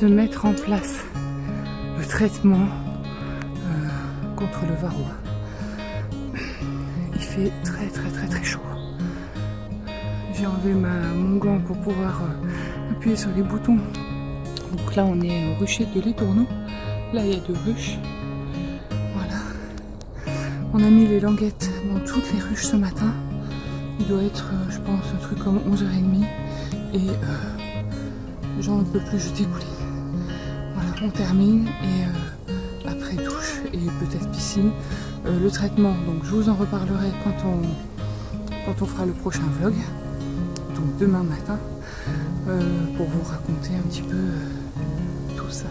de mettre en place le traitement contre le varroa. Il fait très chaud. J'ai enlevé mon gant pour pouvoir appuyer sur les boutons. Donc là on est au rucher de l'Étourneau. Là il y a 2 ruches. Voilà. On a mis les languettes dans toutes les ruches ce matin. Il doit être, je pense, un truc comme 11h30. Et j'en peux plus, je dégouline. Voilà, on termine et après douche et peut-être piscine. Le traitement, donc je vous en reparlerai quand on fera le prochain vlog. Donc demain matin, pour vous raconter un petit peu tout ça.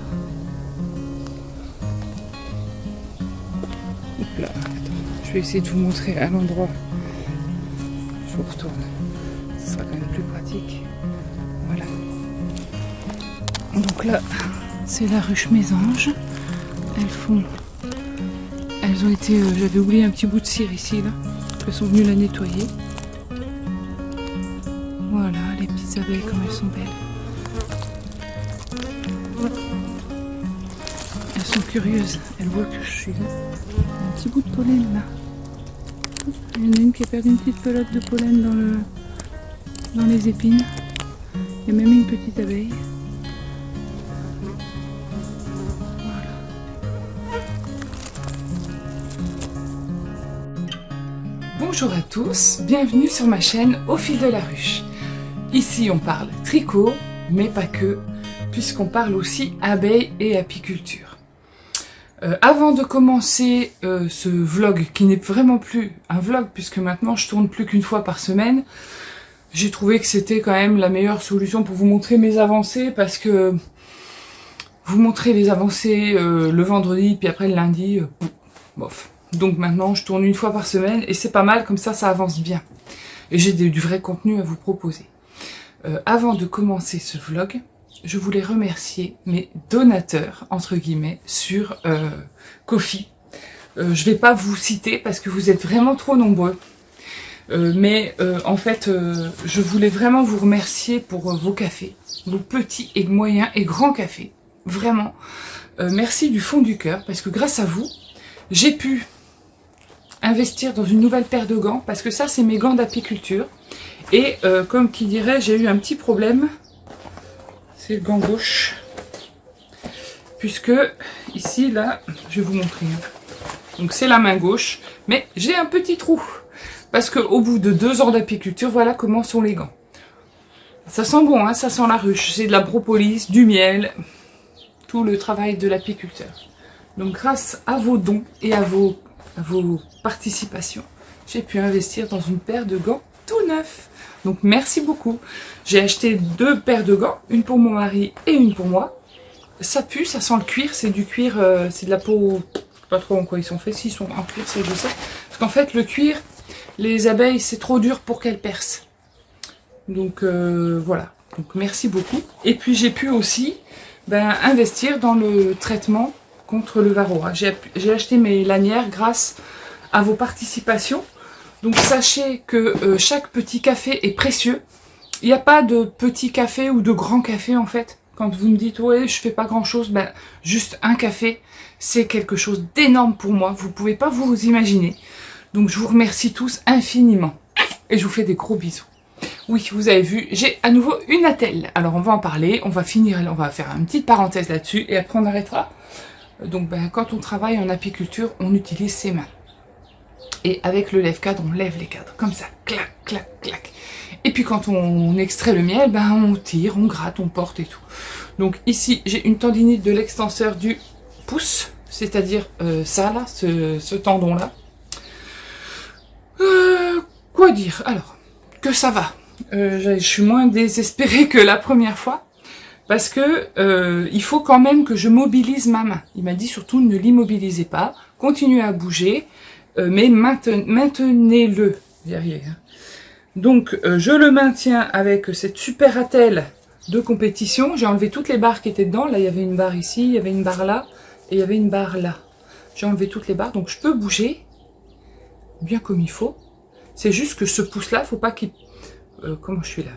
Hop là, attends, je vais essayer de vous montrer à l'endroit. Je vous retourne, ce sera quand même plus pratique. Voilà. Donc là, c'est la ruche Mésange. Elles ont été, j'avais oublié un petit bout de cire ici, là. Elles sont venues la nettoyer. Voilà, les petites abeilles comme elles sont belles. Elles sont curieuses, elles voient que je suis là. Un petit bout de pollen là. Il y en a une qui a perdu une petite pelote de pollen dans les épines. Il y a même une petite abeille. Voilà. Bonjour à tous, bienvenue sur ma chaîne Au fil de la ruche. Ici on parle tricot, mais pas que, puisqu'on parle aussi abeilles et apiculture. Avant de commencer ce vlog, qui n'est vraiment plus un vlog, puisque maintenant je tourne plus qu'une fois par semaine, j'ai trouvé que c'était quand même la meilleure solution pour vous montrer mes avancées, parce que vous montrer les avancées le vendredi, puis après le lundi, bof. Donc maintenant je tourne une fois par semaine, et c'est pas mal, comme ça avance bien. Et j'ai du vrai contenu à vous proposer. Avant de commencer ce vlog, je voulais remercier mes donateurs, entre guillemets, sur Ko-fi. Je vais pas vous citer parce que vous êtes vraiment trop nombreux. Mais en fait, je voulais vraiment vous remercier pour vos cafés, vos petits et moyens et grands cafés. Vraiment. Merci du fond du cœur, parce que grâce à vous, j'ai pu investir dans une nouvelle paire de gants, parce que ça, c'est mes gants d'apiculture. Et comme qui dirait, j'ai eu un petit problème. C'est le gant gauche, puisque ici, là, je vais vous montrer. Donc c'est la main gauche, mais j'ai un petit trou, parce qu'au bout de 2 ans d'apiculture, voilà comment sont les gants. Ça sent bon, hein, ça sent la ruche, c'est de la propolis, du miel, tout le travail de l'apiculteur. Donc grâce à vos dons et à vos participations, j'ai pu investir dans une paire de gants tout neufs. Donc merci beaucoup. J'ai acheté 2 paires de gants, une pour mon mari et une pour moi. Ça pue, ça sent le cuir, c'est du cuir, c'est de la peau, je sais pas trop en quoi ils sont faits, s'ils sont en cuir, ça je sais. Parce qu'en fait le cuir, les abeilles c'est trop dur pour qu'elles percent. Donc voilà, donc merci beaucoup. Et puis j'ai pu aussi investir dans le traitement contre le varroa. J'ai acheté mes lanières grâce à vos participations. Donc sachez que chaque petit café est précieux. Il n'y a pas de petit café ou de grand café en fait. Quand vous me dites ouais je fais pas grand chose, juste un café, c'est quelque chose d'énorme pour moi. Vous pouvez pas vous imaginer. Donc je vous remercie tous infiniment. Et je vous fais des gros bisous. Oui, vous avez vu, j'ai à nouveau une attelle. Alors on va en parler, on va faire une petite parenthèse là-dessus et après on arrêtera. Donc quand on travaille en apiculture, on utilise ses mains. Et avec le lève-cadre, on lève les cadres, comme ça, clac, clac, clac. Et puis quand on extrait le miel, on tire, on gratte, on porte et tout. Donc ici, j'ai une tendinite de l'extenseur du pouce, c'est-à-dire ça là, ce tendon-là. Quoi dire? Alors, que ça va. Je suis moins désespérée que la première fois, parce que il faut quand même que je mobilise ma main. Il m'a dit surtout ne l'immobilisez pas, continuez à bouger, mais maintenez-le. Donc je le maintiens avec cette super attelle de compétition. J'ai enlevé toutes les barres qui étaient dedans. Là il y avait une barre ici, il y avait une barre là et il y avait une barre là. J'ai enlevé toutes les barres, donc je peux bouger bien comme il faut. C'est juste que ce pouce là, faut pas qu'il... comment je suis là?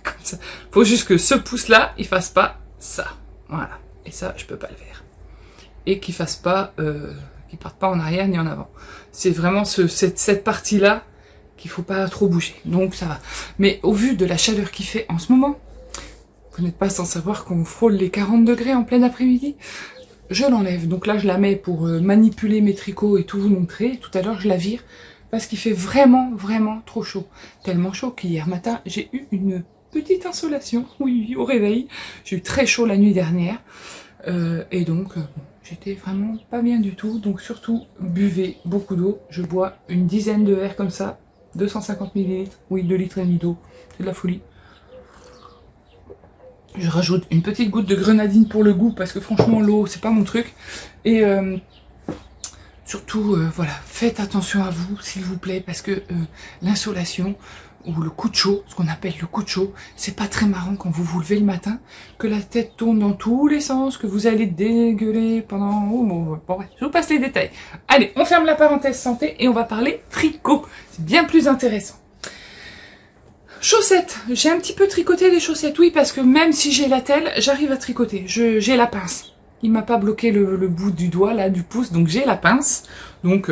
Comme ça. Faut juste que ce pouce là, il fasse pas ça, voilà. Et ça, je peux pas le faire. Et qu'il fasse pas, qu'il parte pas en arrière ni en avant. C'est vraiment cette partie-là qu'il faut pas trop bouger. Donc ça va. Mais au vu de la chaleur qu'il fait en ce moment, vous n'êtes pas sans savoir qu'on frôle les 40 degrés en plein après-midi. Je l'enlève. Donc là, je la mets pour manipuler mes tricots et tout vous montrer. Tout à l'heure, je la vire parce qu'il fait vraiment, vraiment trop chaud. Tellement chaud qu'hier matin, j'ai eu une petite insolation. Oui, au réveil. J'ai eu très chaud la nuit dernière. Et donc, j'étais vraiment pas bien du tout. Donc surtout, buvez beaucoup d'eau. Je bois une dizaine de verres comme ça. 250 ml. Oui, 2 litres et demi d'eau. C'est de la folie. Je rajoute une petite goutte de grenadine pour le goût, parce que franchement, l'eau, c'est pas mon truc. Et surtout, voilà, faites attention à vous, s'il vous plaît, parce que l'insolation, ou le coup de chaud, ce qu'on appelle le coup de chaud, c'est pas très marrant quand vous vous levez le matin, que la tête tourne dans tous les sens, que vous allez dégueuler pendant... Oh, bon, bref, je vous passe les détails. Allez, on ferme la parenthèse santé et on va parler tricot. C'est bien plus intéressant. Chaussettes, j'ai un petit peu tricoté les chaussettes, oui, parce que même si j'ai l'attelle, j'arrive à tricoter, j'ai la pince. Il m'a pas bloqué le bout du doigt, là, du pouce, donc j'ai la pince, donc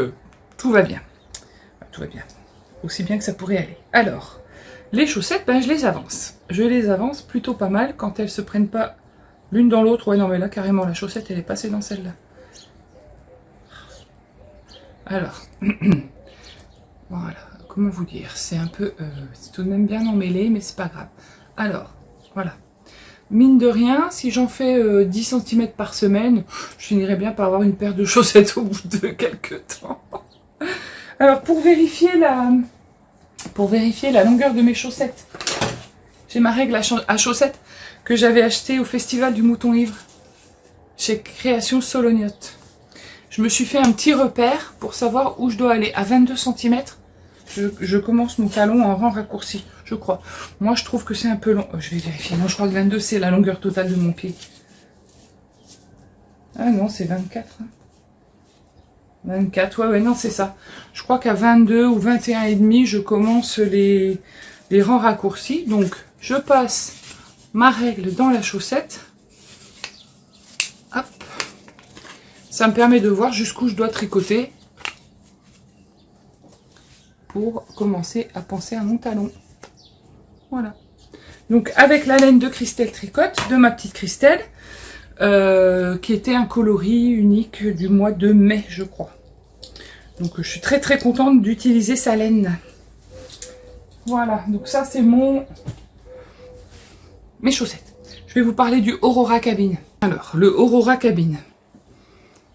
tout va bien. Tout va bien, aussi bien que ça pourrait aller. Alors, les chaussettes, ben, je les avance. Je les avance plutôt pas mal quand elles se prennent pas l'une dans l'autre. Ouais, non, mais là, carrément, la chaussette, elle est passée dans celle-là. Alors, voilà. Comment vous dire, c'est un peu, c'est tout de même bien emmêlé, mais c'est pas grave. Alors, voilà. Mine de rien, si j'en fais 10 cm par semaine, je finirais bien par avoir une paire de chaussettes au bout de quelques temps. Alors, pour vérifier la longueur de mes chaussettes, j'ai ma règle à chaussettes que j'avais achetée au Festival du Mouton Ivre, chez Création Solognotte. Je me suis fait un petit repère pour savoir où je dois aller. À 22 cm, je commence mon talon en rang raccourci, je crois. Moi, je trouve que c'est un peu long. Je vais vérifier. Non, je crois que 22, c'est la longueur totale de mon pied. Ah non, c'est 24. 24, ouais, non, c'est ça. Je crois qu'à 22 ou 21,5, je commence les rangs raccourcis. Donc, je passe ma règle dans la chaussette. Hop. Ça me permet de voir jusqu'où je dois tricoter pour commencer à penser à mon talon. Voilà. Donc avec la laine de Christelle Tricotte, de ma petite Christelle, qui était un coloris unique du mois de mai, je crois. Donc je suis très très contente d'utiliser sa laine. Voilà, donc ça c'est mes chaussettes. Je vais vous parler du Aurora Cabin. Alors, le Aurora Cabin,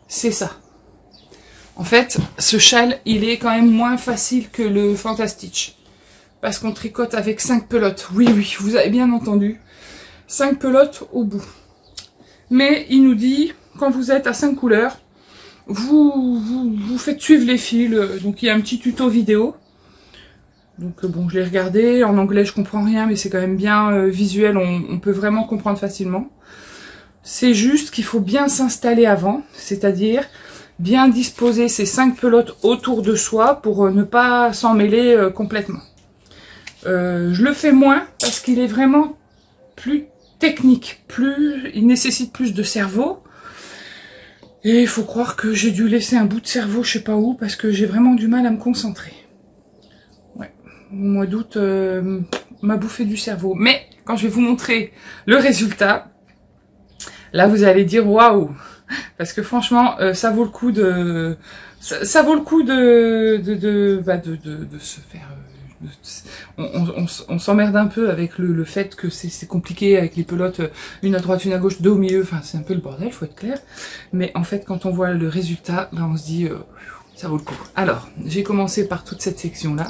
c'est ça. En fait, ce châle, il est quand même moins facile que le Fantastitch. Parce qu'on tricote avec 5 pelotes. Oui, oui, vous avez bien entendu. 5 pelotes au bout. Mais il nous dit, quand vous êtes à 5 couleurs, vous faites suivre les fils. Donc il y a un petit tuto vidéo. Donc bon, je l'ai regardé. En anglais, je comprends rien, mais c'est quand même bien visuel. On peut vraiment comprendre facilement. C'est juste qu'il faut bien s'installer avant. C'est-à-dire bien disposer ces 5 pelotes autour de soi pour ne pas s'en mêler complètement. Je le fais moins parce qu'il est vraiment plus technique, il nécessite plus de cerveau. Et il faut croire que j'ai dû laisser un bout de cerveau je sais pas où parce que j'ai vraiment du mal à me concentrer. Ouais, au mois d'août m'a bouffé du cerveau. Mais quand je vais vous montrer le résultat, là vous allez dire waouh! Parce que franchement, ça vaut le coup de, ça vaut le coup de se faire. On s'emmerde un peu avec le fait que c'est compliqué avec les pelotes, une à droite, une à gauche, deux au milieu. Enfin, c'est un peu le bordel, faut être clair. Mais en fait, quand on voit le résultat, ben on se dit, ça vaut le coup. Alors, j'ai commencé par toute cette section-là,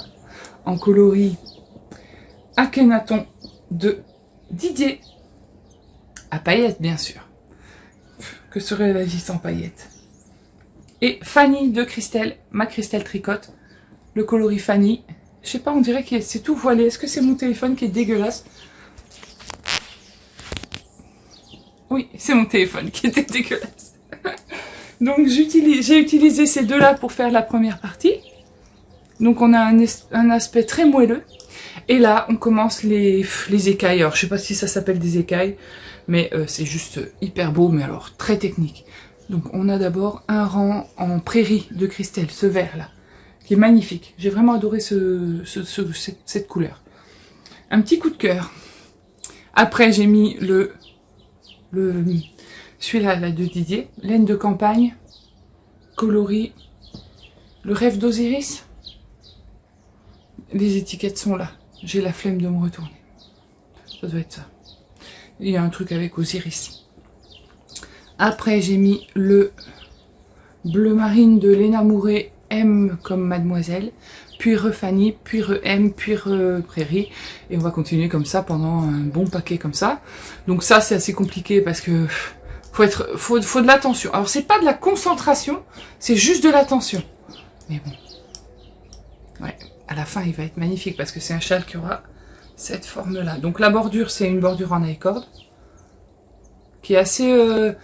en coloris Akhenaton de Didier, à paillettes bien sûr. Que serait la vie sans paillettes? Et Fanny de Christelle, ma Christelle Tricotte, le coloris Fanny. Je sais pas, on dirait que c'est tout voilé. Est-ce que c'est mon téléphone qui est dégueulasse? Oui, c'est mon téléphone qui était dégueulasse. Donc j'ai utilisé ces deux-là pour faire la première partie. Donc on a un aspect très moelleux. Et là, on commence les écailles. Alors je sais pas si ça s'appelle des écailles. mais c'est juste hyper beau, mais alors très technique. Donc on a d'abord un rang en prairie de Christelle, ce vert là, qui est magnifique. J'ai vraiment adoré cette couleur. Un petit coup de cœur. Après j'ai mis celui-là là, de Didier, laine de campagne, coloris, le rêve d'Osiris. Les étiquettes sont là. J'ai la flemme de me retourner. Ça doit être ça. Il y a un truc avec Osiris. Après, j'ai mis le bleu marine de Léna Mouret, M comme Mademoiselle, puis Fanny, puis M, puis Prairie. Et on va continuer comme ça pendant un bon paquet comme ça. Donc ça, c'est assez compliqué parce que faut de l'attention. Alors, c'est pas de la concentration, c'est juste de l'attention. Mais bon. Ouais, à la fin, il va être magnifique parce que c'est un châle qui aura cette forme-là. Donc la bordure, c'est une bordure en I-cord qui est assez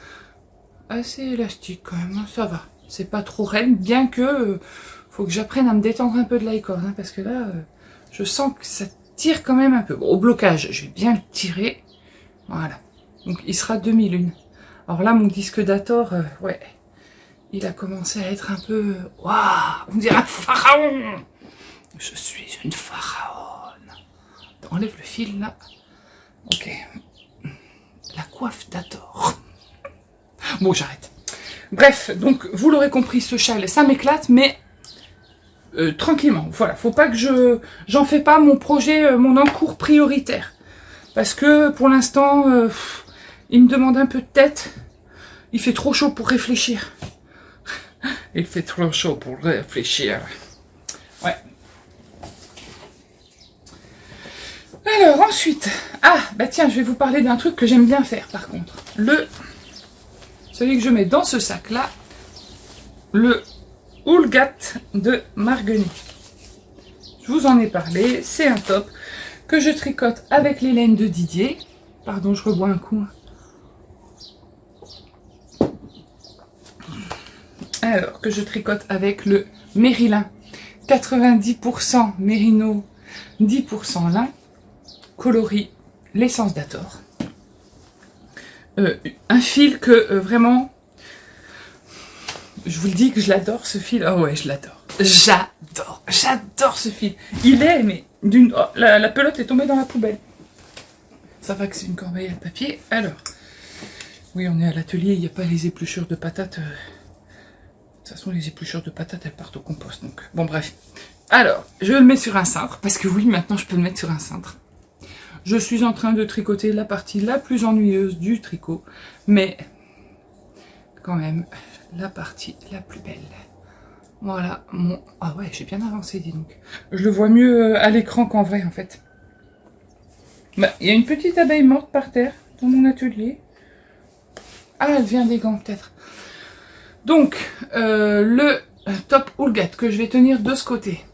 élastique quand même, hein, ça va. C'est pas trop raide, bien que faut que j'apprenne à me détendre un peu de l'i-cord, hein, parce que là, je sens que ça tire quand même un peu. Bon, au blocage, je vais bien le tirer. Voilà. Donc il sera 2001. Alors là, mon disque d'Hathor, ouais, il a commencé à être un peu... Waouh, on dirait un pharaon. Je suis une pharaon. Enlève le fil là. Ok. La coiffe d'Hathor. Bon, j'arrête. Bref, donc vous l'aurez compris, ce châle, ça m'éclate, mais tranquillement. Voilà, faut pas que j'en fais pas mon projet, mon encours prioritaire. Parce que pour l'instant, il me demande un peu de tête. Il fait trop chaud pour réfléchir. Il fait trop chaud pour réfléchir. Ouais. Alors ensuite, bah tiens, je vais vous parler d'un truc que j'aime bien faire par contre. Celui que je mets dans ce sac là, le Houlgat de Marguerite. Je vous en ai parlé, c'est un top que je tricote avec les laines de Didier. Pardon, je rebois un coup. Alors, que je tricote avec le Mérylin. 90% Mérino, 10% lin. Coloris l'essence d'Hathor. Un fil que vraiment, je vous le dis que je l'adore ce fil. Oh ouais, je l'adore. J'adore ce fil. Il est, mais d'une... Oh, la pelote est tombée dans la poubelle. Ça va que c'est une corbeille à papier. Alors, oui, on est à l'atelier, il n'y a pas les épluchures de patates. De toute façon, les épluchures de patates, elles partent au compost. Donc, bon, bref. Alors, je le mets sur un cintre, parce que oui, maintenant, je peux le mettre sur un cintre. Je suis en train de tricoter la partie la plus ennuyeuse du tricot, mais quand même la partie la plus belle. Voilà mon... Ah ouais, j'ai bien avancé, dis donc. Je le vois mieux à l'écran qu'en vrai, en fait. Bah, il y a une petite abeille morte par terre dans mon atelier. Ah, elle vient des gants, peut-être. Donc, le top Houlgat que je vais tenir de ce côté.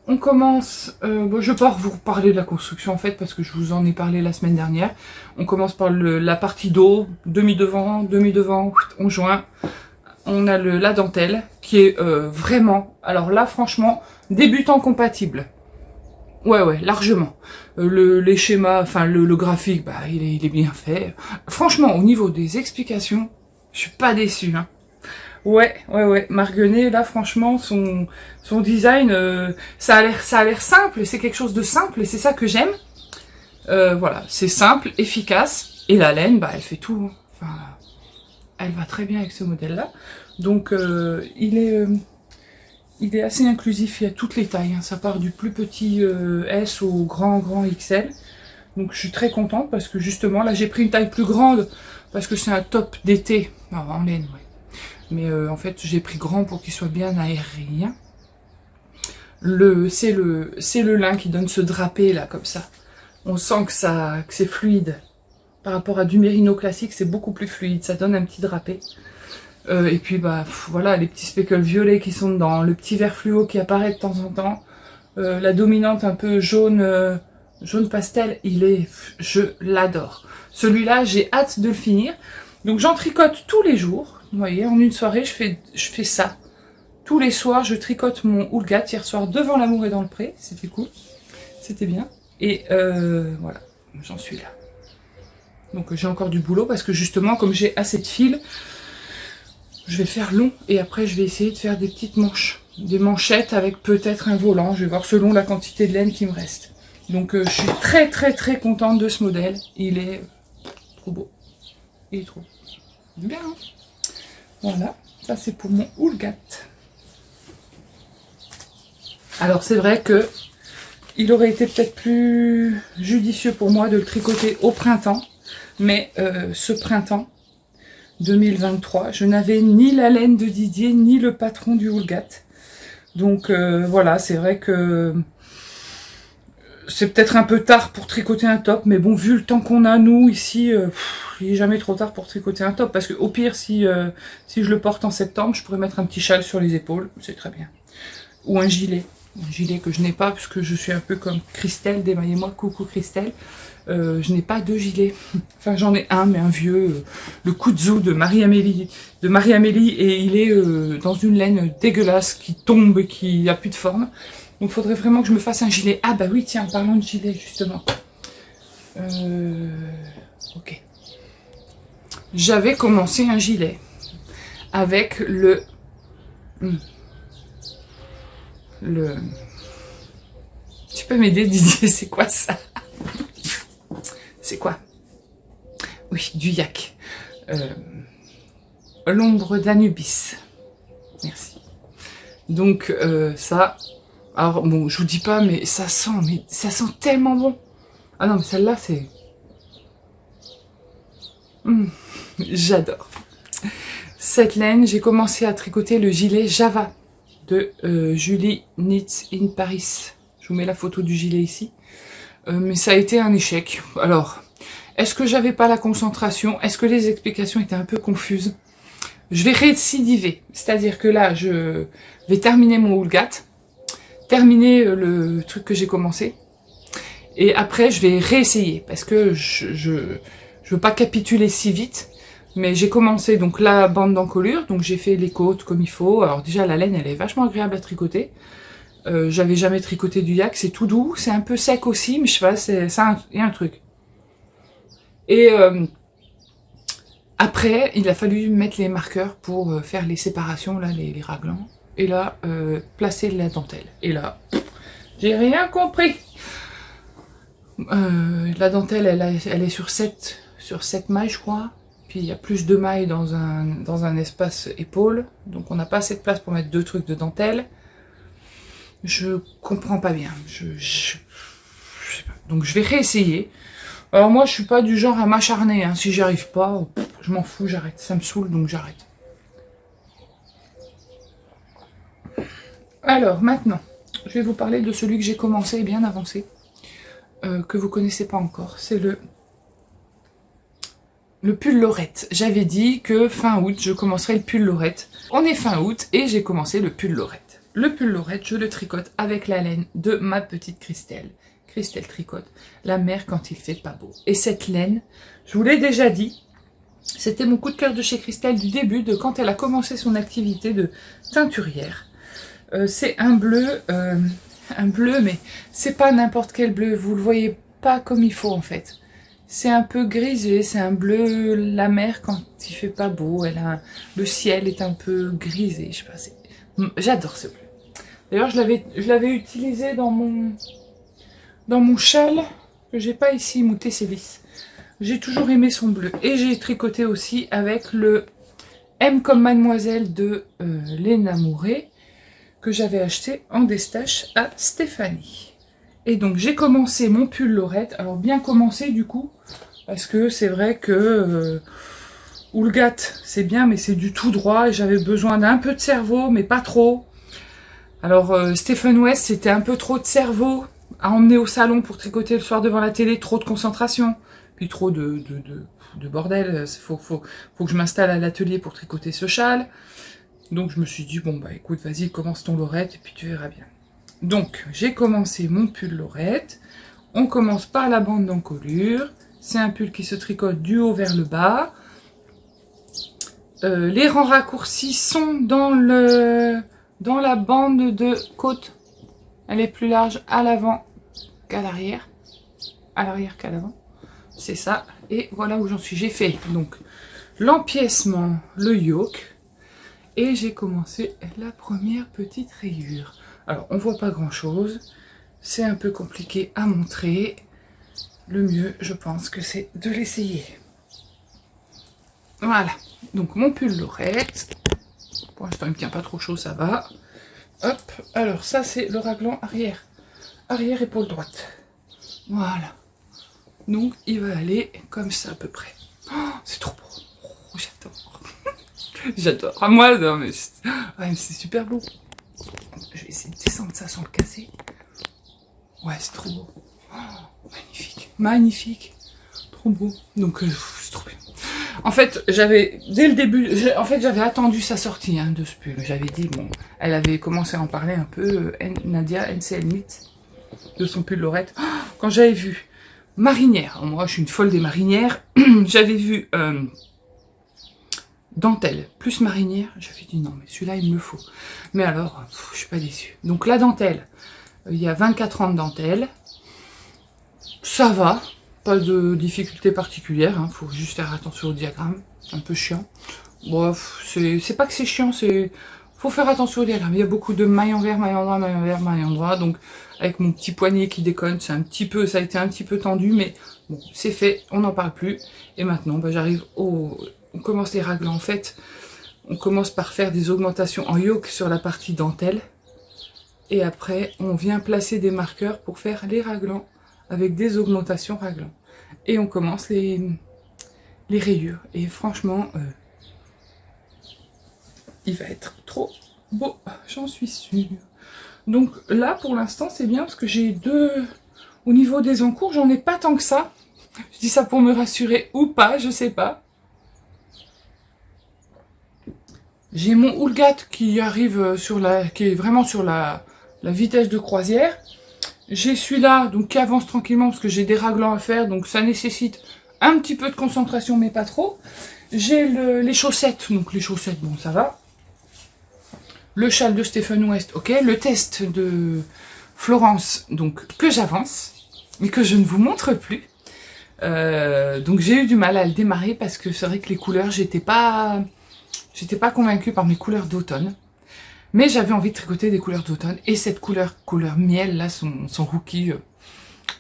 On commence, bon, je vais pas vous parler de la construction en fait parce que je vous en ai parlé la semaine dernière. On commence par la partie dos, demi-devant, on joint. On a la dentelle qui est vraiment, alors là franchement, débutant compatible. Ouais, largement. Les schémas, enfin le graphique, bah il est bien fait. Franchement, au niveau des explications, je suis pas déçue, hein. Ouais. Marguerite, là, franchement, son design, ça a l'air simple, c'est quelque chose de simple, et c'est ça que j'aime. Voilà, c'est simple, efficace, et la laine, bah, elle fait tout. Enfin, elle va très bien avec ce modèle-là. Donc, il est assez inclusif, il y a toutes les tailles, hein. Ça part du plus petit S au grand XL. Donc, je suis très contente, parce que justement, là, j'ai pris une taille plus grande, parce que c'est un top d'été, en laine, ouais. Mais en fait, j'ai pris grand pour qu'il soit bien aérien. C'est le lin qui donne ce drapé là, comme ça. On sent que c'est fluide. Par rapport à du mérino classique, c'est beaucoup plus fluide. Ça donne un petit drapé. Et puis, bah, voilà, les petits speckles violets qui sont dedans. Le petit vert fluo qui apparaît de temps en temps. La dominante un peu jaune, jaune pastel. Je l'adore. Celui-là, j'ai hâte de le finir. Donc, j'en tricote tous les jours. Vous voyez, en une soirée, je fais ça. Tous les soirs, je tricote mon Houlgat. Hier soir, devant l'amour et dans le pré. C'était cool. C'était bien. Et voilà, j'en suis là. Donc j'ai encore du boulot parce que justement, comme j'ai assez de fil, je vais faire long et après je vais essayer de faire des petites manches. Des manchettes avec peut-être un volant. Je vais voir selon la quantité de laine qui me reste. Donc je suis très très très contente de ce modèle. Il est trop beau. Il est trop bien. Hein, voilà, ça c'est pour mon Houlgat. Alors c'est vrai que il aurait été peut-être plus judicieux pour moi de le tricoter au printemps. Mais ce printemps 2023, je n'avais ni la laine de Didier, ni le patron du Houlgat. Donc voilà, c'est vrai que c'est peut-être un peu tard pour tricoter un top, mais bon, vu le temps qu'on a, nous, ici, il n'est jamais trop tard pour tricoter un top, parce que au pire, si je le porte en septembre, je pourrais mettre un petit châle sur les épaules, c'est très bien. Ou un gilet que je n'ai pas, puisque je suis un peu comme Christelle, démaillez-moi, coucou Christelle. Je n'ai pas de gilet, enfin j'en ai un, mais un vieux, le Kudzu de Marie-Amélie, et il est dans une laine dégueulasse qui tombe et qui n'a plus de forme. Donc il faudrait vraiment que je me fasse un gilet. Ah bah oui, tiens, en parlant de gilet, justement. Ok. J'avais commencé un gilet avec le... Tu peux m'aider, Didier, c'est quoi ça? C'est quoi? Oui, du yak. L'ombre d'Anubis. Merci. Donc ça... Alors bon, je vous dis pas, mais ça sent tellement bon. Ah non, mais celle-là, c'est... J'adore. Cette laine, j'ai commencé à tricoter le gilet Java de Julie Knits in Paris. Je vous mets la photo du gilet ici. Mais ça a été un échec. Alors, est-ce que j'avais pas la concentration? Est-ce que les explications étaient un peu confuses? Je vais récidiver. C'est-à-dire que là, je vais terminer mon Houlgat, terminer le truc que j'ai commencé, et après, je vais réessayer, parce que je veux pas capituler si vite, mais j'ai commencé donc la bande d'encolure, donc j'ai fait les côtes comme il faut. Alors déjà, la laine, elle est vachement agréable à tricoter. J'avais jamais tricoté du yak, c'est tout doux, c'est un peu sec aussi, mais je sais pas, il y a un truc. Et après, il a fallu mettre les marqueurs pour faire les séparations, là, les raglans, et là, placer la dentelle. Et là, j'ai rien compris. La dentelle, elle est sur 7 mailles, je crois. Puis il y a plus de mailles dans un espace épaule, donc on n'a pas assez de place pour mettre 2 trucs de dentelle. Je comprends pas bien. Je sais pas. Donc je vais réessayer. Alors moi je suis pas du genre à m'acharner. Hein. Si j'y arrive pas, je m'en fous, j'arrête. Ça me saoule donc j'arrête. Alors maintenant, je vais vous parler de celui que j'ai commencé bien avancé. Que vous connaissez pas encore. C'est le pull Lorette. J'avais dit que fin août je commencerai le pull Lorette. On est fin août et j'ai commencé le pull Lorette. Le pull Lorette, je le tricote avec la laine de ma petite Christelle. Christelle tricote la mer quand il fait pas beau. Et cette laine, je vous l'ai déjà dit, c'était mon coup de cœur de chez Christelle du début, de quand elle a commencé son activité de teinturière. C'est un bleu, mais c'est pas n'importe quel bleu, vous le voyez pas comme il faut en fait. C'est un peu grisé, c'est un bleu, la mer quand il fait pas beau, le ciel est un peu grisé, je sais pas, j'adore ce bleu. D'ailleurs, je l'avais utilisé dans mon châle, que j'ai pas ici, mon Tessélis. J'ai toujours aimé son bleu. Et j'ai tricoté aussi avec le M comme Mademoiselle de Léna Mouret, que j'avais acheté en destache à Stéphanie. Et donc, j'ai commencé mon pull Lorette. Alors, bien commencé du coup, parce que c'est vrai que Houlgat, c'est bien, mais c'est du tout droit. Et j'avais besoin d'un peu de cerveau, mais pas trop. Alors, Stephen West, c'était un peu trop de cerveau à emmener au salon pour tricoter le soir devant la télé, trop de concentration, puis trop de bordel. Faut que je m'installe à l'atelier pour tricoter ce châle. Donc, je me suis dit, bon, bah écoute, vas-y, commence ton Lorette, et puis tu verras bien. Donc, j'ai commencé mon pull Lorette. On commence par la bande d'encolure. C'est un pull qui se tricote du haut vers le bas. Les rangs raccourcis sont dans la bande de côte. Elle est plus large à l'avant qu'à l'arrière. À l'arrière qu'à l'avant. C'est ça. Et voilà où j'en suis. J'ai fait donc l'empiècement, le yoke, et j'ai commencé la première petite rayure. Alors on voit pas grand chose, c'est un peu compliqué à montrer. Le mieux, je pense que c'est de l'essayer. Voilà, donc mon pull Lorette. Pour l'instant il me tient pas trop chaud, ça va. Hop, alors ça c'est le raglan arrière. Arrière épaule droite. Voilà. Donc il va aller comme ça à peu près. Oh, c'est trop beau. Oh, j'adore. J'adore. Ah, moi, non, mais c'est super beau. Je vais essayer de descendre ça sans le casser. Ouais, c'est trop beau. Oh, magnifique. Magnifique. Trop beau. Donc, c'est trop bien. En fait, j'avais, dès le début, j'avais attendu sa sortie de ce pull. J'avais dit, bon, elle avait commencé à en parler un peu, Nadia, NCL Knit, de son pull Lorette. Oh, quand j'avais vu marinière, moi je suis une folle des marinières, j'avais vu dentelle plus marinière, j'avais dit non mais celui-là il me le faut. Mais alors, je suis pas déçue. Donc la dentelle, il y a 24 ans de dentelle, ça va, pas de difficulté particulière, faut juste faire attention au diagramme, c'est un peu chiant. Bref, c'est pas que c'est chiant, faut faire attention au diagramme. Il y a beaucoup de mailles envers, mailles endroit, mailles envers, mailles endroit, donc avec mon petit poignet qui déconne, ça a été un petit peu tendu, mais bon, c'est fait, on n'en parle plus. Et maintenant, j'arrive on commence les raglans. En fait, on commence par faire des augmentations en yoke sur la partie dentelle, et après, on vient placer des marqueurs pour faire les raglans avec des augmentations raglans. Et on commence les rayures. Et franchement, il va être trop beau, j'en suis sûre. Donc là, pour l'instant, c'est bien parce que j'ai deux... Au niveau des encours, j'en ai pas tant que ça. Je dis ça pour me rassurer ou pas, je sais pas. J'ai mon Houlgat qui arrive qui est vraiment sur la vitesse de croisière. J'ai celui-là, donc qui avance tranquillement parce que j'ai des raglans à faire, donc ça nécessite un petit peu de concentration, mais pas trop. J'ai les chaussettes, donc les chaussettes, bon, ça va. Le châle de Stephen West, ok. Le test de Florence, donc que j'avance, mais que je ne vous montre plus. Donc j'ai eu du mal à le démarrer parce que c'est vrai que les couleurs, j'étais pas convaincue par mes couleurs d'automne. Mais j'avais envie de tricoter des couleurs d'automne. Et cette couleur miel, là, son rookie,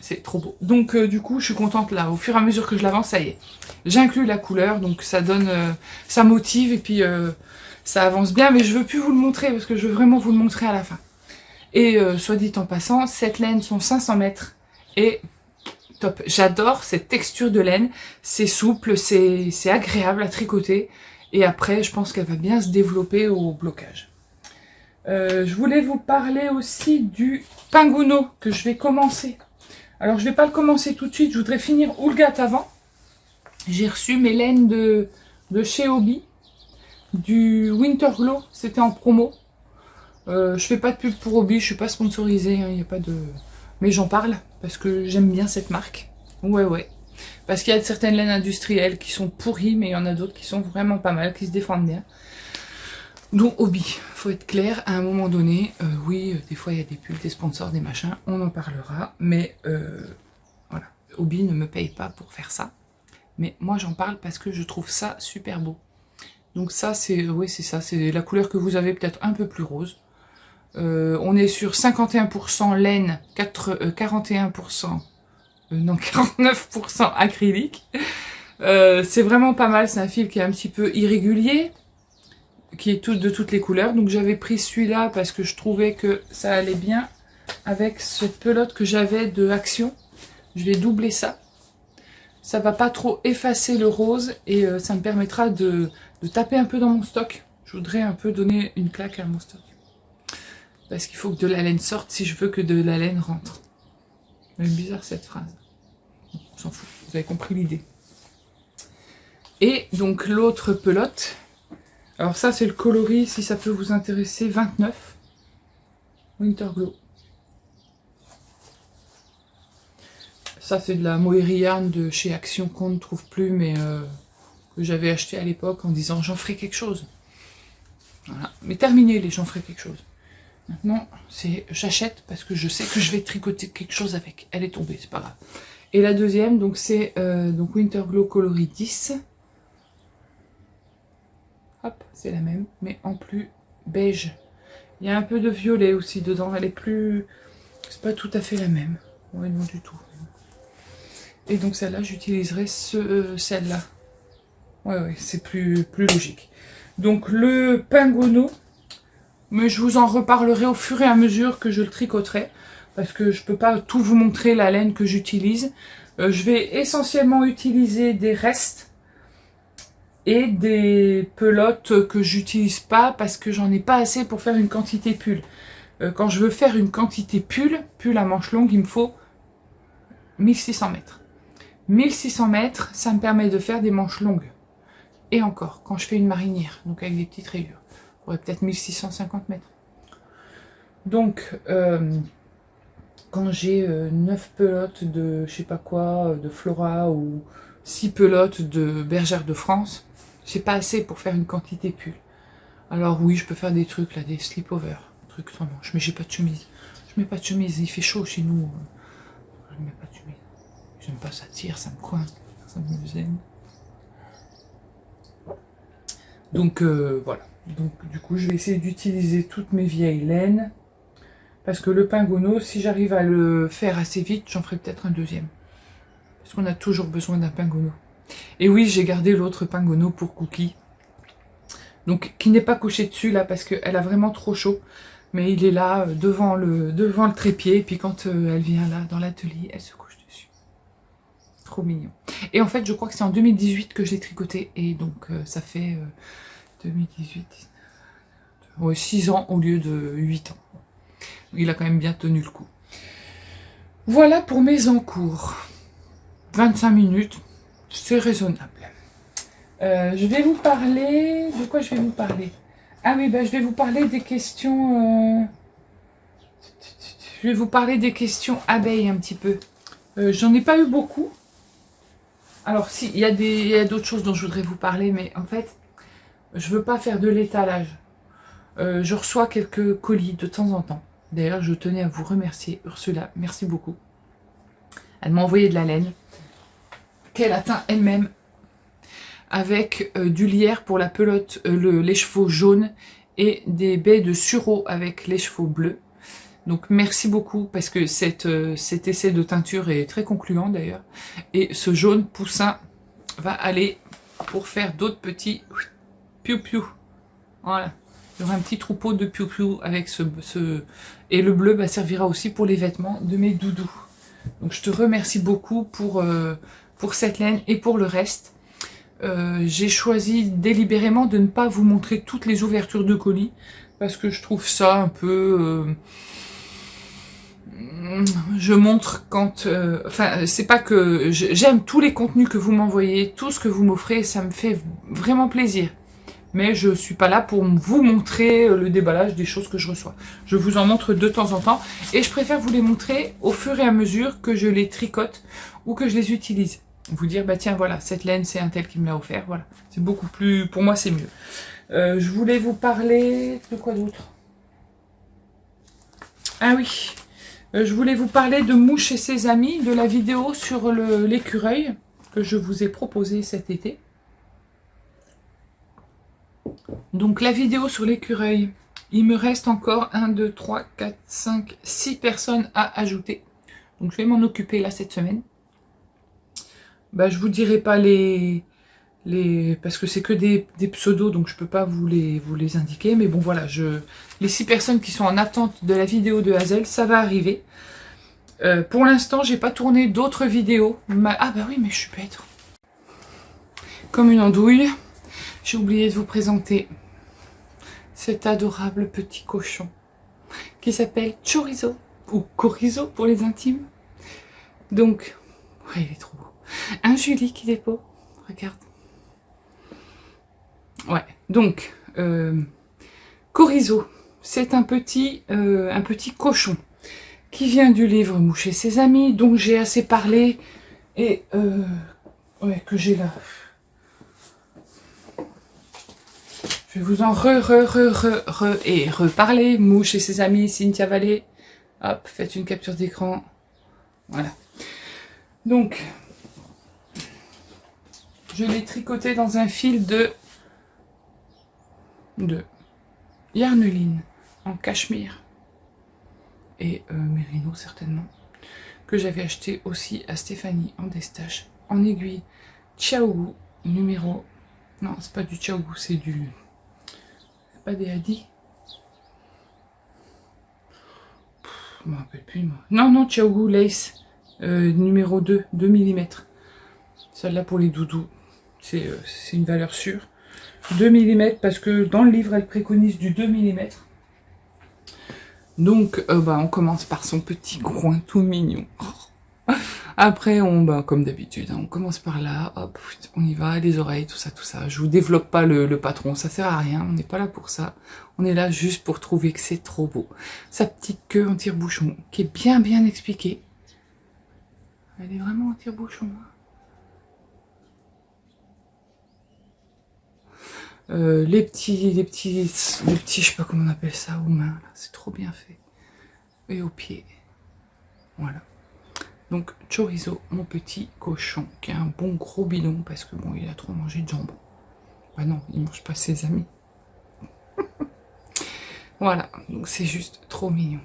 c'est trop beau. Donc du coup, je suis contente là. Au fur et à mesure que je l'avance, ça y est. J'inclus la couleur, donc ça donne, ça motive et puis ça avance bien. Mais je veux plus vous le montrer parce que je veux vraiment vous le montrer à la fin. Et soit dit en passant, cette laine sont 500 mètres et top. J'adore cette texture de laine. C'est souple, c'est agréable à tricoter. Et après, je pense qu'elle va bien se développer au blocage. Je voulais vous parler aussi du Pinguno que je vais commencer. Alors, je vais pas le commencer tout de suite. Je voudrais finir Houlgat avant. J'ai reçu mes laines de chez Hobby. Du Winter Glow. C'était en promo. Je fais pas de pub pour Hobby. Je suis pas sponsorisée. Il n'y a pas de... Mais j'en parle parce que j'aime bien cette marque. Ouais. Parce qu'il y a certaines laines industrielles qui sont pourries, mais il y en a d'autres qui sont vraiment pas mal, qui se défendent bien. Donc Hobby, faut être clair, à un moment donné, oui, des fois il y a des pubs, des sponsors, des machins, on en parlera, mais voilà, Hobby ne me paye pas pour faire ça. Mais moi j'en parle parce que je trouve ça super beau. Donc ça, c'est ça, c'est la couleur que vous avez, peut-être un peu plus rose. On est sur 51% laine, 41%... non, 49% acrylique. C'est vraiment pas mal, c'est un fil qui est un petit peu irrégulier, qui est de toutes les couleurs. Donc j'avais pris celui-là parce que je trouvais que ça allait bien avec cette pelote que j'avais de Action. Je vais doubler ça. Ça va pas trop effacer le rose et ça me permettra de taper un peu dans mon stock. Je voudrais un peu donner une claque à mon stock. Parce qu'il faut que de la laine sorte si je veux que de la laine rentre. C'est bizarre cette phrase. On s'en fout, vous avez compris l'idée. Et donc l'autre pelote. Alors ça c'est le coloris, si ça peut vous intéresser, 29. Winter Glow. Ça c'est de la mohair yarn de chez Action qu'on ne trouve plus, mais que j'avais acheté à l'époque en disant j'en ferai quelque chose. Voilà. Mais terminé les j'en ferai quelque chose. Maintenant, c'est j'achète parce que je sais que je vais tricoter quelque chose avec. Elle est tombée, c'est pas grave. Et la deuxième, donc c'est donc Winter Glow coloris 10. Hop, c'est la même, mais en plus beige. Il y a un peu de violet aussi dedans, elle est plus... C'est pas tout à fait la même. Ouais, non du tout. Et donc celle-là, j'utiliserai celle-là. Ouais, c'est plus logique. Donc le Pingono, mais je vous en reparlerai au fur et à mesure que je le tricoterai. Parce que je peux pas tout vous montrer la laine que j'utilise. Je vais essentiellement utiliser des restes et des pelotes que j'utilise pas parce que j'en ai pas assez pour faire une quantité pull. Quand je veux faire une quantité pull à manche longue, il me faut 1600 mètres. 1600 mètres, ça me permet de faire des manches longues. Et encore, quand je fais une marinière, donc avec des petites rayures, j'aurais peut-être 1650 mètres. Donc, quand j'ai 9 pelotes de je sais pas quoi, de Flora, ou 6 pelotes de Bergère de France, j'ai pas assez pour faire une quantité pull. Alors oui, je peux faire des trucs là, des slip-over, trucs sans manches, mais j'ai pas de chemise. Je mets pas de chemise, il fait chaud chez nous. Je mets pas de chemise. J'aime pas, ça tire, ça me coince, ça me gêne. Donc voilà. Donc du coup, je vais essayer d'utiliser toutes mes vieilles laines. Parce que le Pingono, si j'arrive à le faire assez vite, j'en ferai peut-être un deuxième. Parce qu'on a toujours besoin d'un Pingono. Et oui, j'ai gardé l'autre Pingono pour Cookie. Donc, qui n'est pas couché dessus là, parce qu'elle a vraiment trop chaud. Mais il est là, devant le trépied. Et puis quand elle vient là, dans l'atelier, elle se couche dessus. Trop mignon. Et en fait, je crois que c'est en 2018 que j'ai tricoté. Et donc, ça fait 2018, ouais, 6 ans au lieu de 8 ans. Il a quand même bien tenu le coup. Voilà pour mes encours. 25 minutes, c'est raisonnable. Je vais vous parler... De quoi je vais vous parler? Ah oui, je vais vous parler des questions... Je vais vous parler des questions abeilles un petit peu. J'en ai pas eu beaucoup. Alors si, il y a d'autres choses dont je voudrais vous parler, mais en fait, je veux pas faire de l'étalage. Je reçois quelques colis de temps en temps. D'ailleurs, je tenais à vous remercier, Ursula, merci beaucoup. Elle m'a envoyé de la laine, qu'elle a teint elle-même, avec du lierre pour la pelote, l'écheveau jaune, et des baies de sureau avec l'écheveau bleu. Donc merci beaucoup, parce que cet essai de teinture est très concluant d'ailleurs. Et ce jaune poussin va aller pour faire d'autres petits piou-piou. Voilà. Il y aura un petit troupeau de piou-piou avec Et le bleu servira aussi pour les vêtements de mes doudous. Donc je te remercie beaucoup pour cette laine et pour le reste. J'ai choisi délibérément de ne pas vous montrer toutes les ouvertures de colis. Parce que je trouve ça un peu... je montre quand... Enfin, c'est pas que... J'aime tous les contenus que vous m'envoyez, tout ce que vous m'offrez, ça me fait vraiment plaisir. Mais je ne suis pas là pour vous montrer le déballage des choses que je reçois. Je vous en montre de temps en temps. Et je préfère vous les montrer au fur et à mesure que je les tricote ou que je les utilise. Vous dire, bah tiens, voilà, cette laine, c'est un tel qui me l'a offert. Voilà, c'est beaucoup plus... Pour moi, c'est mieux. Je voulais vous parler... De quoi d'autre? Ah oui, je voulais vous parler de Mouche et ses amis, de la vidéo sur l'écureuil que je vous ai proposé cet été. Donc la vidéo sur l'écureuil, il me reste encore 1, 2, 3, 4, 5, 6 personnes à ajouter. Donc je vais m'en occuper là cette semaine. Je vous dirai pas parce que c'est que des pseudos, donc je peux pas vous les indiquer. Mais bon voilà, les 6 personnes qui sont en attente de la vidéo de Hazel, ça va arriver. Pour l'instant, j'ai pas tourné d'autres vidéos. Ah bah oui, mais je suis bête. Comme une andouille. J'ai oublié de vous présenter cet adorable petit cochon qui s'appelle Chorizo, ou Chorizo pour les intimes. Donc, ouais, il est trop beau. Un Julie qui est beau, regarde. Ouais, donc, Chorizo, c'est un petit cochon qui vient du livre Mouche et ses amis, dont j'ai assez parlé et ouais, que j'ai là. Je vais vous en reparler. Mouche et ses amis, Cynthia Vallée. Hop, faites une capture d'écran. Voilà. Donc, je l'ai tricoté dans un fil de Yarneline en cachemire et mérino certainement, que j'avais acheté aussi à Stéphanie en destache, en aiguille Xiaogu numéro... Non, c'est pas du Xiaogu, c'est du... pas des Hadi. Je me rappelle plus, moi. Non, Xiaogu Lace, numéro 2, 2 mm. Celle-là pour les doudous, c'est une valeur sûre. 2 mm, parce que dans le livre, elle préconise du 2 mm. Donc, on commence par son petit groin tout mignon. Après, comme d'habitude, on commence par là, hop, on y va, les oreilles, tout ça. Je vous développe pas le patron, ça sert à rien, on n'est pas là pour ça. On est là juste pour trouver que c'est trop beau. Sa petite queue en tire-bouchon, qui est bien expliquée. Elle est vraiment en tire-bouchon. Les petits, je sais pas comment on appelle ça, aux mains, là, c'est trop bien fait. Et aux pieds. Voilà. Donc, Chorizo, mon petit cochon, qui a un bon gros bidon, parce que bon, il a trop mangé de jambon. Bah non, il mange pas ses amis. Voilà, donc c'est juste trop mignon.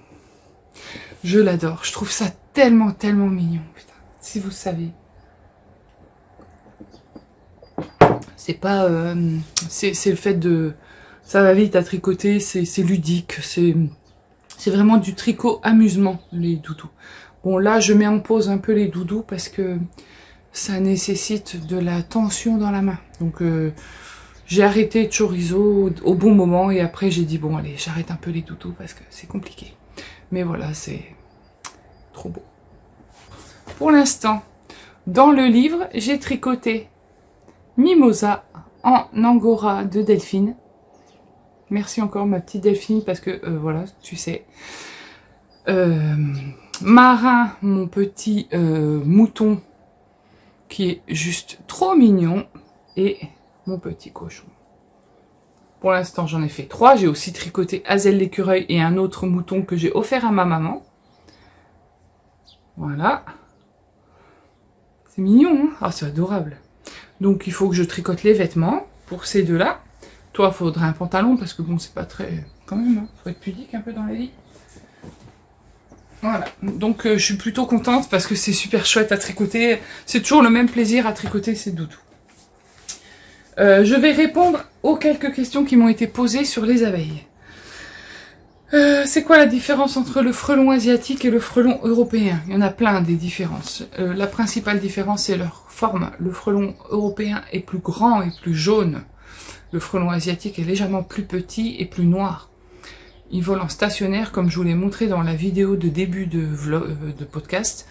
Je l'adore, je trouve ça tellement mignon, putain, si vous savez. C'est pas... c'est le fait de... Ça va vite à tricoter, c'est ludique, c'est vraiment du tricot amusement, les doudous. Bon, là, je mets en pause un peu les doudous parce que ça nécessite de la tension dans la main. Donc, j'ai arrêté Chorizo au bon moment et après, j'ai dit, bon, allez, j'arrête un peu les doudous parce que c'est compliqué. Mais voilà, c'est trop beau. Pour l'instant, dans le livre, j'ai tricoté Mimosa en Angora de Delphine. Merci encore, ma petite Delphine, parce que, voilà, tu sais... Marin, mon petit mouton qui est juste trop mignon, et mon petit cochon. Pour l'instant, j'en ai fait 3. J'ai aussi tricoté Hazel l'écureuil et un autre mouton que j'ai offert à ma maman. Voilà. C'est mignon, hein? Ah, c'est adorable. Donc, il faut que je tricote les vêtements pour ces deux-là. Toi, il faudrait un pantalon parce que bon, c'est pas très... Quand même, hein, faut être pudique un peu dans la vie. Voilà, donc je suis plutôt contente parce que c'est super chouette à tricoter. C'est toujours le même plaisir à tricoter ces doudous. Je vais répondre aux quelques questions qui m'ont été posées sur les abeilles. C'est quoi la différence entre le frelon asiatique et le frelon européen? Il y en a plein des différences. La principale différence, c'est leur forme. Le frelon européen est plus grand et plus jaune. Le frelon asiatique est légèrement plus petit et plus noir. Il vole en stationnaire, comme je vous l'ai montré dans la vidéo de début de podcast.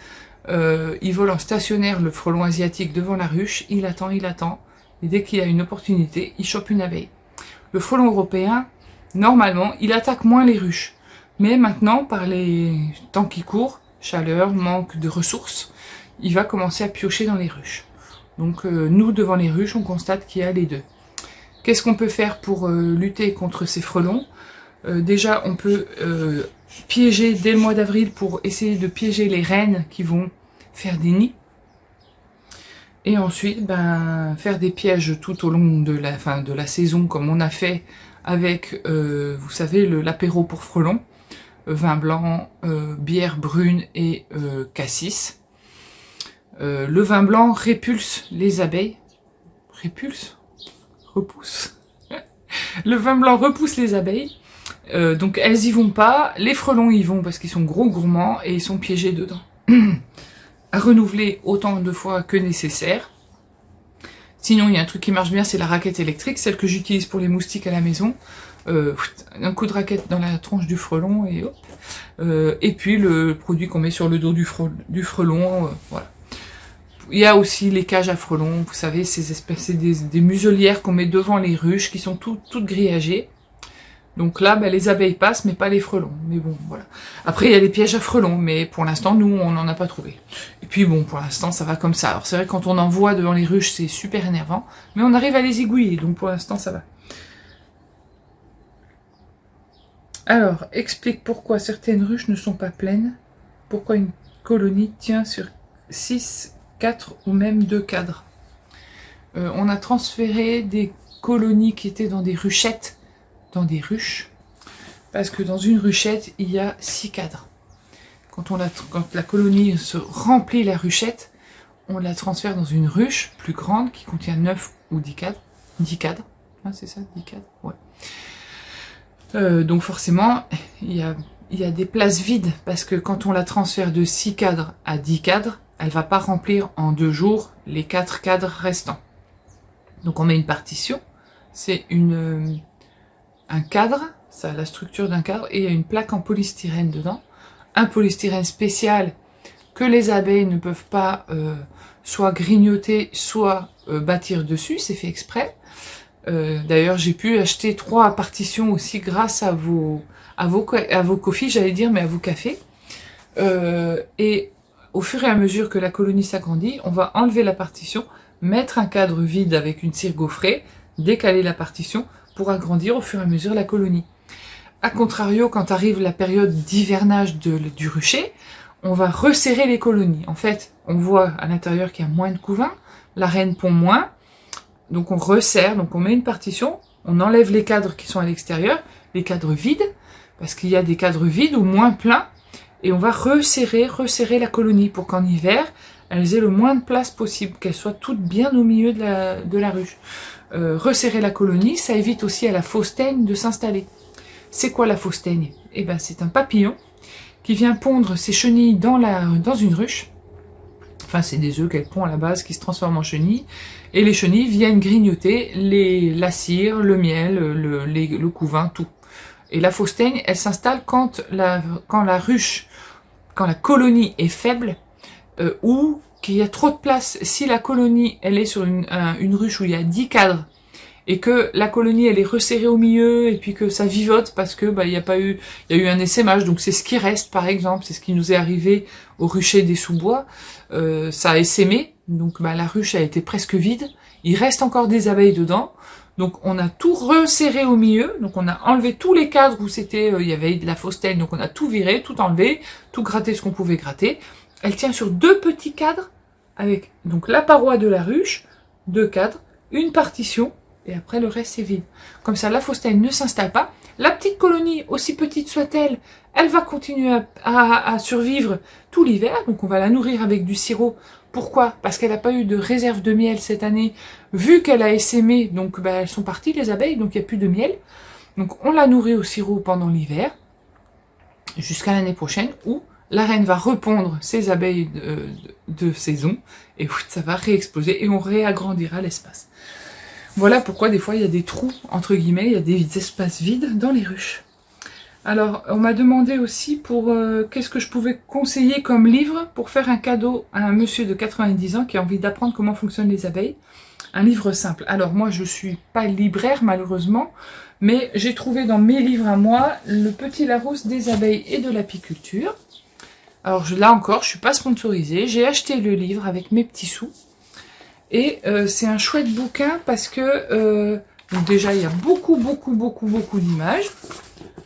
Il vole en stationnaire, le frelon asiatique, devant la ruche. Il attend. Et dès qu'il a une opportunité, il chope une abeille. Le frelon européen, normalement, il attaque moins les ruches. Mais maintenant, par les temps qui courent, chaleur, manque de ressources, il va commencer à piocher dans les ruches. Donc nous, devant les ruches, on constate qu'il y a les deux. Qu'est-ce qu'on peut faire pour lutter contre ces frelons ? Déjà, on peut piéger dès le mois d'avril pour essayer de piéger les reines qui vont faire des nids. Et ensuite, faire des pièges tout au long de la saison, comme on a fait avec, vous savez, l'apéro pour frelons. Vin blanc, bière brune et cassis. Le vin blanc répulse les abeilles. Repousse. Le vin blanc repousse les abeilles. Donc elles y vont pas, les frelons y vont parce qu'ils sont gros gourmands et ils sont piégés dedans. À renouveler autant de fois que nécessaire. Sinon il y a un truc qui marche bien, c'est la raquette électrique, celle que j'utilise pour les moustiques à la maison. Un coup de raquette dans la tronche du frelon et hop. Et puis le produit qu'on met sur le dos du frelon, voilà. Il y a aussi les cages à frelons, vous savez, ces espèces, c'est des muselières qu'on met devant les ruches qui sont toutes grillagées. Donc là, les abeilles passent, mais pas les frelons. Mais bon, voilà. Après, il y a les pièges à frelons, mais pour l'instant, nous, on n'en a pas trouvé. Et puis bon, pour l'instant, ça va comme ça. Alors c'est vrai, quand on en voit devant les ruches, c'est super énervant, mais on arrive à les aiguiller, donc pour l'instant, ça va. Alors, explique pourquoi certaines ruches ne sont pas pleines, pourquoi une colonie tient sur 6 4 ou même 2 cadres. On a transféré des colonies qui étaient dans des ruchettes, dans des ruches, parce que dans une ruchette, il y a 6 cadres. Quand la colonie se remplit la ruchette, on la transfère dans une ruche plus grande qui contient 9 ou 10 cadres. 10 cadres, ah, c'est ça, 10 cadres, ouais. Donc forcément, il y a des places vides, parce que quand on la transfère de 6 cadres à 10 cadres, elle ne va pas remplir en 2 jours les 4 cadres restants. Donc on met une partition, c'est un cadre, ça a la structure d'un cadre, et il y a une plaque en polystyrène dedans, un polystyrène spécial que les abeilles ne peuvent pas soit grignoter, soit bâtir dessus, c'est fait exprès. D'ailleurs, j'ai pu acheter 3 partitions aussi grâce à vos coffees, j'allais dire, mais à vos cafés. Et au fur et à mesure que la colonie s'agrandit, on va enlever la partition, mettre un cadre vide avec une cire gaufrée, décaler la partition pour agrandir au fur et à mesure la colonie. A contrario, quand arrive la période d'hivernage du rucher, on va resserrer les colonies. En fait, on voit à l'intérieur qu'il y a moins de couvains, la reine pond moins, donc on resserre, donc on met une partition, on enlève les cadres qui sont à l'extérieur, les cadres vides, parce qu'il y a des cadres vides ou moins pleins, et on va resserrer la colonie pour qu'en hiver, elles aient le moins de place possible, qu'elles soient toutes bien au milieu de la ruche. Resserrer la colonie, ça évite aussi à la fausse teigne de s'installer. C'est quoi la fausse teigne? Eh ben, c'est un papillon qui vient pondre ses chenilles dans une ruche. Enfin, c'est des œufs qu'elle pond à la base qui se transforment en chenilles. Et les chenilles viennent grignoter la cire, le miel, le couvain, tout. Et la fausse teigne, elle s'installe quand la colonie est faible ou qu'il y a trop de place. Si la colonie, elle est sur une ruche où il y a 10 cadres et que la colonie, elle est resserrée au milieu et puis que ça vivote parce que il y a eu un essaimage, donc c'est ce qui reste par exemple, c'est ce qui nous est arrivé au rucher des sous-bois, ça a essaimé, donc la ruche a été presque vide, il reste encore des abeilles dedans, donc on a tout resserré au milieu, donc on a enlevé tous les cadres où il y avait de la fausse teigne, donc on a tout viré, tout enlevé, tout gratté ce qu'on pouvait gratter. Elle tient sur 2 petits cadres avec donc la paroi de la ruche, 2 cadres, une partition, et après le reste c'est vide. Comme ça la fausse teigne ne s'installe pas. La petite colonie, aussi petite soit-elle, elle va continuer à survivre tout l'hiver, donc on va la nourrir avec du sirop. Pourquoi? Parce qu'elle n'a pas eu de réserve de miel cette année, vu qu'elle a essaimé, donc elles sont parties les abeilles, donc il n'y a plus de miel. Donc on la nourrit au sirop pendant l'hiver, jusqu'à l'année prochaine, où la reine va repondre ses abeilles de saison, et ça va réexploser, et on réagrandira l'espace. Voilà pourquoi des fois il y a des trous, entre guillemets, il y a des espaces vides dans les ruches. Alors, on m'a demandé aussi pour qu'est-ce que je pouvais conseiller comme livre pour faire un cadeau à un monsieur de 90 ans qui a envie d'apprendre comment fonctionnent les abeilles. Un livre simple. Alors moi, je suis pas libraire malheureusement, mais j'ai trouvé dans mes livres à moi le Petit Larousse des abeilles et de l'apiculture. Alors là encore, je suis pas sponsorisée, j'ai acheté le livre avec mes petits sous. Et c'est un chouette bouquin parce que donc déjà il y a beaucoup d'images.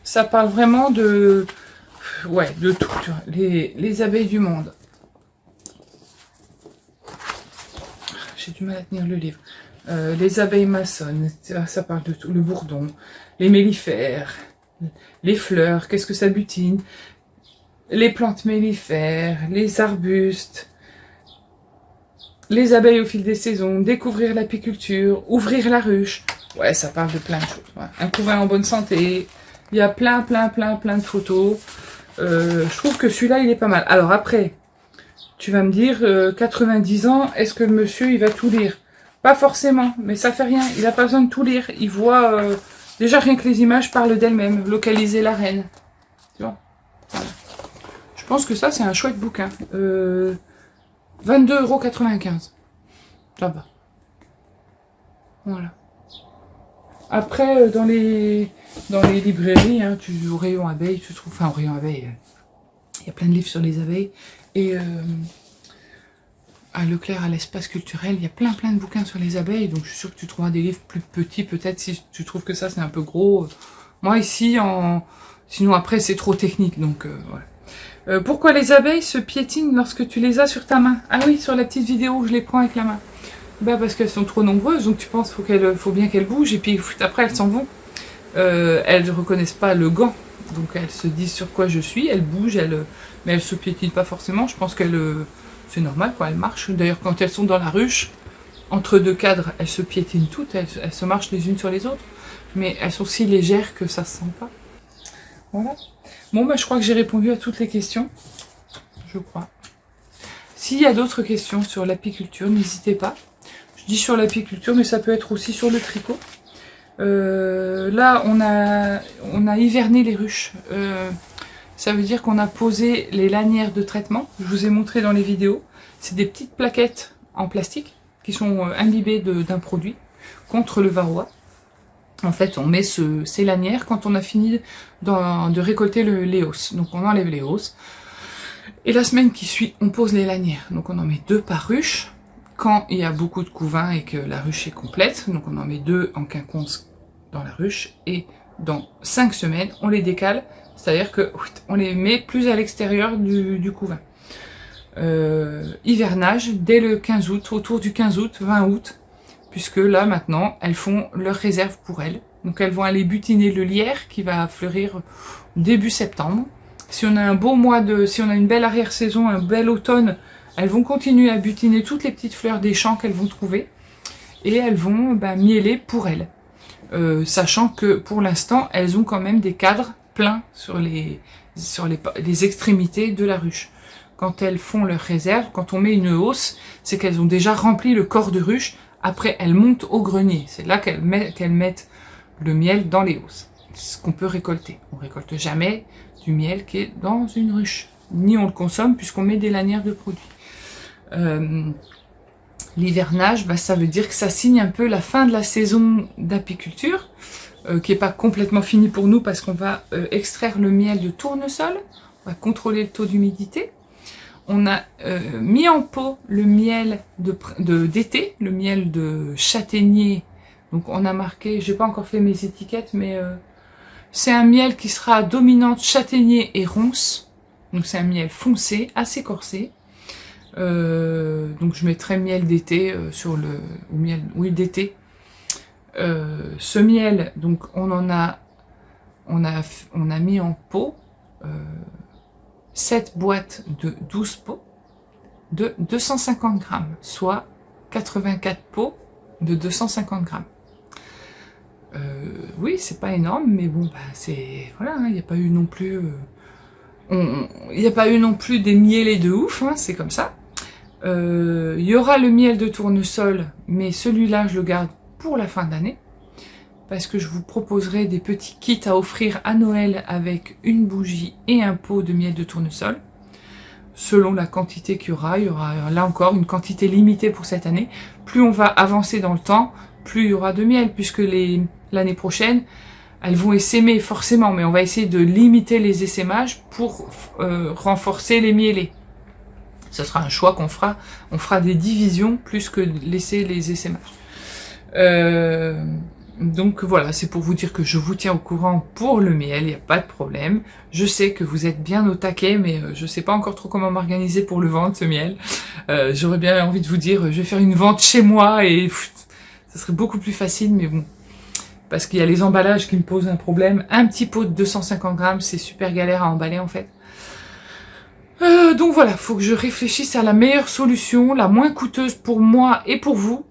Ça parle vraiment de tout, les abeilles du monde. J'ai du mal à tenir le livre. Les abeilles maçonnes, ça parle de tout. Le bourdon, les mellifères, les fleurs, qu'est-ce que ça butine, les plantes mellifères, les arbustes, les abeilles au fil des saisons, découvrir l'apiculture, ouvrir la ruche. Ouais, ça parle de plein de choses. Ouais. Un couvain en bonne santé. Il y a plein de photos. Je trouve que celui-là, il est pas mal. Alors après, tu vas me dire, 90 ans, est-ce que le monsieur, il va tout lire? Pas forcément, mais ça fait rien. Il n'a pas besoin de tout lire. Il voit, déjà rien que les images parlent d'elles-mêmes. Localiser la reine. Tu vois? Voilà. Je pense que ça, c'est un chouette bouquin. 22,95 €. Ça va. Voilà. Après, dans les librairies, hein, au rayon abeilles, tu trouves... Enfin, au rayon abeilles, il y a plein de livres sur les abeilles. Et à Leclerc, à l'espace culturel, il y a plein de bouquins sur les abeilles. Donc, je suis sûre que tu trouveras des livres plus petits, peut-être, si tu trouves que ça, c'est un peu gros. Moi, ici, sinon, après, c'est trop technique. Donc, voilà. Pourquoi les abeilles se piétinent lorsque tu les as sur ta main? Ah oui, sur la petite vidéo où je les prends avec la main. Bah parce qu'elles sont trop nombreuses, donc tu penses faut bien qu'elles bougent, et puis après elles s'en vont. Elles ne reconnaissent pas le gant, donc elles se disent sur quoi je suis, elles bougent, mais elles se piétinent pas forcément. Je pense c'est normal, quoi, elles marchent. D'ailleurs, quand elles sont dans la ruche, entre deux cadres, elles se piétinent toutes, elles se marchent les unes sur les autres, mais elles sont si légères que ça se sent pas. Voilà. Bon, bah, je crois que j'ai répondu à toutes les questions, je crois. S'il y a d'autres questions sur l'apiculture, n'hésitez pas. Je dis sur l'apiculture, mais ça peut être aussi sur le tricot. Là, on a hiverné les ruches. Ça veut dire qu'on a posé les lanières de traitement. Je vous ai montré dans les vidéos. C'est des petites plaquettes en plastique qui sont imbibées d'un produit contre le varroa. En fait, on met ces lanières quand on a fini de récolter les hausses. Donc on enlève les hausses. Et la semaine qui suit, on pose les lanières. Donc on en met 2 par ruche. Quand il y a beaucoup de couvains et que la ruche est complète, donc on en met 2 en quinconce dans la ruche, et dans 5 semaines, on les décale, c'est-à-dire que on les met plus à l'extérieur du couvain. Hivernage dès le 15 août, autour du 15 août, 20 août, puisque là maintenant, elles font leur réserve pour elles. Donc elles vont aller butiner le lierre qui va fleurir début septembre. Si on a un beau si on a une belle arrière-saison, un bel automne, elles vont continuer à butiner toutes les petites fleurs des champs qu'elles vont trouver, et elles vont mieler pour elles. Sachant que pour l'instant, elles ont quand même des cadres pleins sur les extrémités de la ruche. Quand elles font leur réserve, quand on met une hausse, c'est qu'elles ont déjà rempli le corps de ruche. Après, elles montent au grenier. C'est là qu'elles mettent le miel dans les hausses. Ce qu'on peut récolter. On récolte jamais du miel qui est dans une ruche. Ni on le consomme puisqu'on met des lanières de produits. L'hivernage, ça veut dire que ça signe un peu la fin de la saison d'apiculture, qui n'est pas complètement finie pour nous parce qu'on va extraire le miel de tournesol, on va contrôler le taux d'humidité. On a mis en pot le miel d'été, le miel de châtaignier. Donc on a marqué, j'ai pas encore fait mes étiquettes, mais c'est un miel qui sera dominante châtaignier et ronce. Donc c'est un miel foncé, assez corsé. Donc je mettrai miel d'été d'été. Ce miel, donc on a mis en pot 7 boîtes de 12 pots de 250 grammes, soit 84 pots de 250 grammes. Oui, c'est pas énorme, mais bon, c'est voilà, il n'y a pas eu non plus, des mielés de ouf, hein, c'est comme ça. Il y aura le miel de tournesol, mais celui-là, je le garde pour la fin d'année, parce que je vous proposerai des petits kits à offrir à Noël avec une bougie et un pot de miel de tournesol. Selon la quantité qu'il y aura là encore une quantité limitée pour cette année. Plus on va avancer dans le temps, plus il y aura de miel, puisque l'année prochaine, elles vont essaimer forcément, mais on va essayer de limiter les essaimages pour renforcer les mielés. Ce sera un choix qu'on fera. On fera des divisions plus que laisser les essaimages. Donc voilà, c'est pour vous dire que je vous tiens au courant pour le miel, il n'y a pas de problème. Je sais que vous êtes bien au taquet, mais je sais pas encore trop comment m'organiser pour le vendre, ce miel. J'aurais bien envie de vous dire, je vais faire une vente chez moi et ça serait beaucoup plus facile, mais bon. Parce qu'il y a les emballages qui me posent un problème. Un petit pot de 250 grammes, c'est super galère à emballer en fait. Donc voilà, faut que je réfléchisse à la meilleure solution, la moins coûteuse pour moi et pour vous.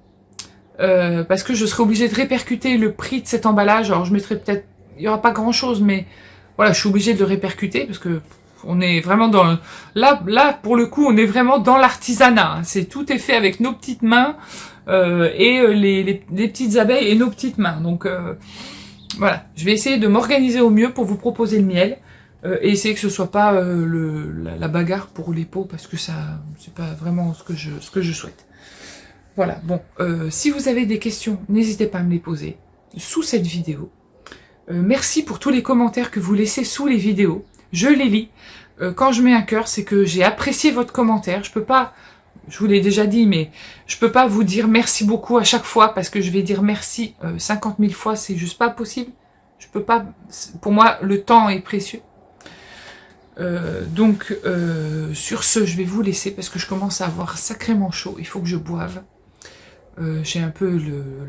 Parce que je serai obligée de répercuter le prix de cet emballage. Alors je mettrai peut-être, il y aura pas grand chose, mais voilà, je suis obligée de le répercuter parce que on est vraiment dans là pour le coup, on est vraiment dans l'artisanat. C'est tout est fait avec nos petites mains et les petites abeilles et nos petites mains. Donc voilà, je vais essayer de m'organiser au mieux pour vous proposer le miel et essayer que ce soit pas la bagarre pour les pots parce que ça c'est pas vraiment ce que je souhaite. Voilà, bon, si vous avez des questions, n'hésitez pas à me les poser sous cette vidéo. Merci pour tous les commentaires que vous laissez sous les vidéos. Je les lis. Quand je mets un cœur, c'est que j'ai apprécié votre commentaire. Je peux pas, je vous l'ai déjà dit, mais je peux pas vous dire merci beaucoup à chaque fois parce que je vais dire merci 50 000 fois, c'est juste pas possible. Je peux pas, pour moi, le temps est précieux. Sur ce, je vais vous laisser parce que je commence à avoir sacrément chaud. Il faut que je boive. J'ai un peu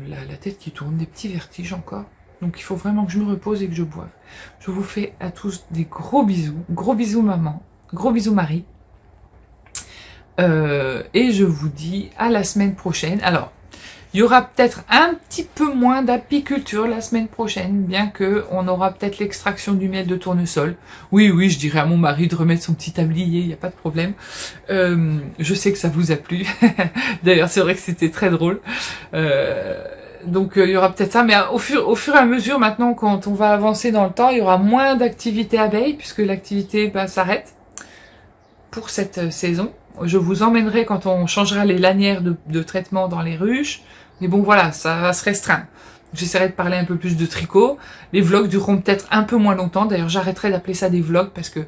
la tête qui tourne, des petits vertiges encore. Donc il faut vraiment que je me repose et que je boive. Je vous fais à tous des gros bisous. Gros bisous maman. Gros bisous Marie. Et je vous dis à la semaine prochaine. Alors, il y aura peut-être un petit peu moins d'apiculture la semaine prochaine, bien que on aura peut-être l'extraction du miel de tournesol. Oui, oui, je dirais à mon mari de remettre son petit tablier, il n'y a pas de problème. Je sais que ça vous a plu. D'ailleurs, c'est vrai que c'était très drôle. Donc il y aura peut-être ça, mais au fur et à mesure, maintenant, quand on va avancer dans le temps, il y aura moins d'activités abeilles, puisque l'activité s'arrête pour cette saison. Je vous emmènerai quand on changera les lanières de traitement dans les ruches. Mais bon, voilà, ça va se restreindre. J'essaierai de parler un peu plus de tricot. Les vlogs dureront peut-être un peu moins longtemps. D'ailleurs, j'arrêterai d'appeler ça des vlogs parce que,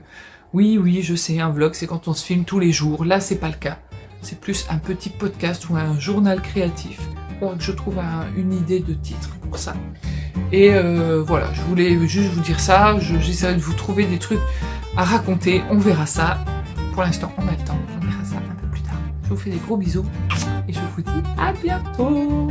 oui, je sais, un vlog, c'est quand on se filme tous les jours. Là, c'est pas le cas. C'est plus un petit podcast ou un journal créatif. Il faudra que je trouve une idée de titre pour ça. Et voilà, je voulais juste vous dire ça. J'essaierai de vous trouver des trucs à raconter. On verra ça. Pour l'instant, on a le temps. On verra ça un peu plus tard. Je vous fais des gros bisous et je vous dis à bientôt.